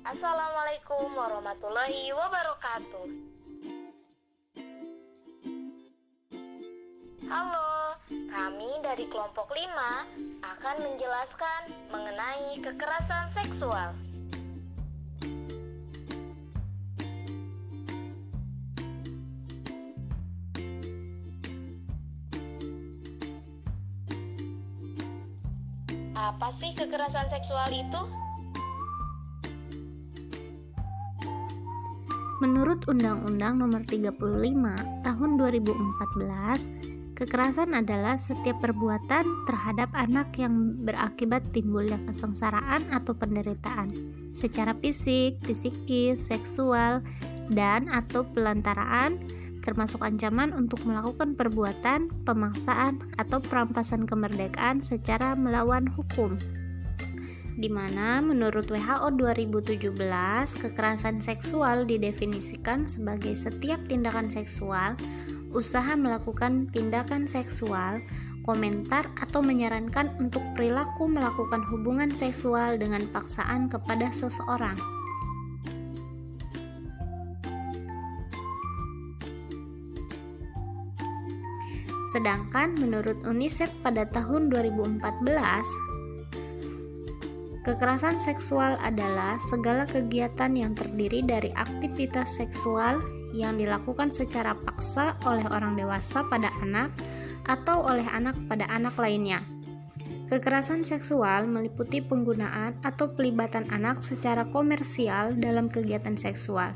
Assalamualaikum warahmatullahi wabarakatuh. Halo, kami dari kelompok 5 akan menjelaskan mengenai kekerasan seksual. Apa sih kekerasan seksual itu? Menurut Undang-Undang Nomor 35 Tahun 2014, kekerasan adalah setiap perbuatan terhadap anak yang berakibat timbulnya kesengsaraan atau penderitaan secara fisik, psikis, seksual, dan atau pelantaraan, termasuk ancaman untuk melakukan perbuatan, pemaksaan, atau perampasan kemerdekaan secara melawan hukum. Di mana menurut WHO 2017, kekerasan seksual didefinisikan sebagai setiap tindakan seksual, usaha melakukan tindakan seksual, komentar atau menyarankan untuk perilaku melakukan hubungan seksual dengan paksaan kepada seseorang. Sedangkan menurut UNICEF pada tahun 2014, kekerasan seksual adalah segala kegiatan yang terdiri dari aktivitas seksual yang dilakukan secara paksa oleh orang dewasa pada anak atau oleh anak pada anak lainnya. Kekerasan seksual meliputi penggunaan atau pelibatan anak secara komersial dalam kegiatan seksual,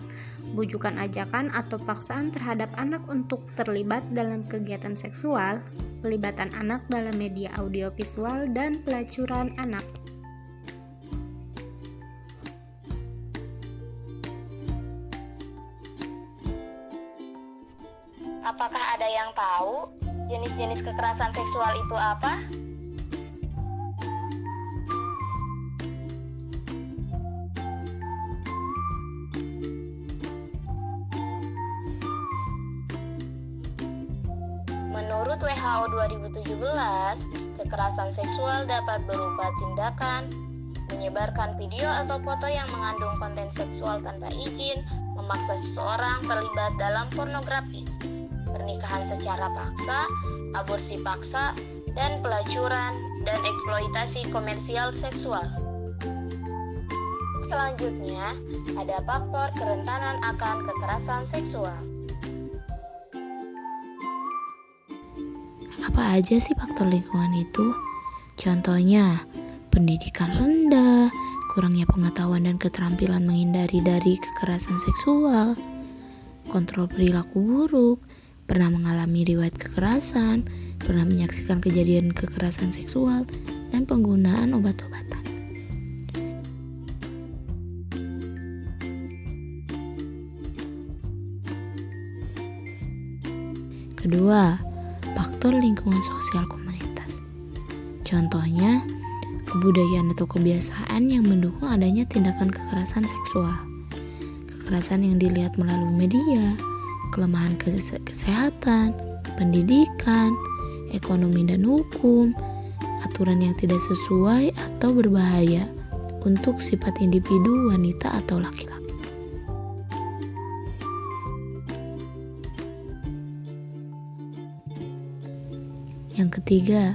bujukan ajakan atau paksaan terhadap anak untuk terlibat dalam kegiatan seksual, pelibatan anak dalam media audiovisual, dan pelacuran anak. Apakah ada yang tahu jenis-jenis kekerasan seksual itu apa? Menurut WHO 2017, kekerasan seksual dapat berupa tindakan menyebarkan video atau foto yang mengandung konten seksual tanpa izin, memaksa seseorang terlibat dalam pornografi, pernikahan secara paksa, aborsi paksa, dan pelacuran dan eksploitasi komersial seksual. Selanjutnya, ada faktor kerentanan akan kekerasan seksual. Apa aja sih faktor lingkungan itu? Contohnya, pendidikan rendah, kurangnya pengetahuan dan keterampilan menghindari dari kekerasan seksual, kontrol perilaku buruk, pernah mengalami riwayat kekerasan, pernah menyaksikan kejadian kekerasan seksual, dan penggunaan obat-obatan. Kedua, faktor lingkungan sosial komunitas. Contohnya, kebudayaan atau kebiasaan yang mendukung adanya tindakan kekerasan seksual. Kekerasan yang dilihat melalui media, kelemahan kesehatan, pendidikan, ekonomi dan hukum, aturan yang tidak sesuai atau berbahaya untuk sifat individu wanita atau laki-laki. Yang ketiga,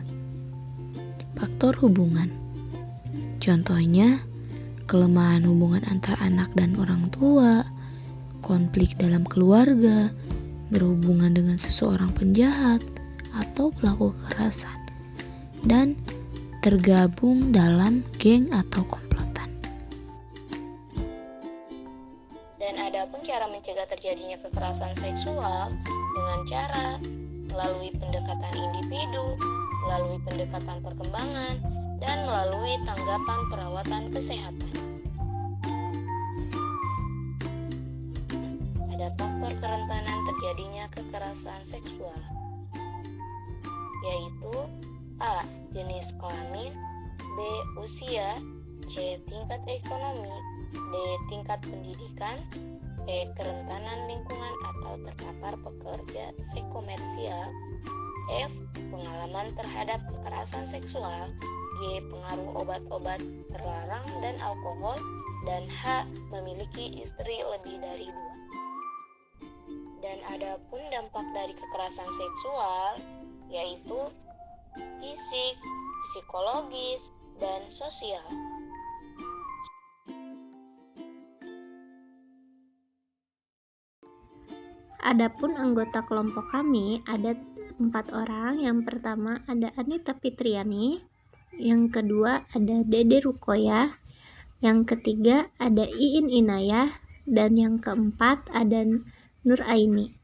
faktor hubungan. Contohnya, kelemahan hubungan antar anak dan orang tua, konflik dalam keluarga, berhubungan dengan seseorang penjahat atau pelaku kekerasan, dan tergabung dalam geng atau komplotan. Dan ada pun cara mencegah terjadinya kekerasan seksual dengan cara melalui pendekatan individu, melalui pendekatan perkembangan, dan melalui tanggapan perawatan kesehatan. Ada faktor kerentanan terjadinya kekerasan seksual, yaitu A. Jenis kelamin, B. Usia, C. Tingkat ekonomi, D. Tingkat pendidikan, E. Kerentanan lingkungan atau terpapar pekerja seks komersial, F. Pengalaman terhadap kekerasan seksual, G. Pengaruh obat-obat terlarang dan alkohol, dan H. memiliki istri lebih dari 2. Dan adapun dampak dari kekerasan seksual yaitu fisik, psikologis, dan sosial. Adapun anggota kelompok kami ada 4 orang. Yang pertama ada Anita Fitriani, yang kedua ada Dede Rukoya, yang ketiga ada Iin Inayah, dan yang keempat ada Nur Aini.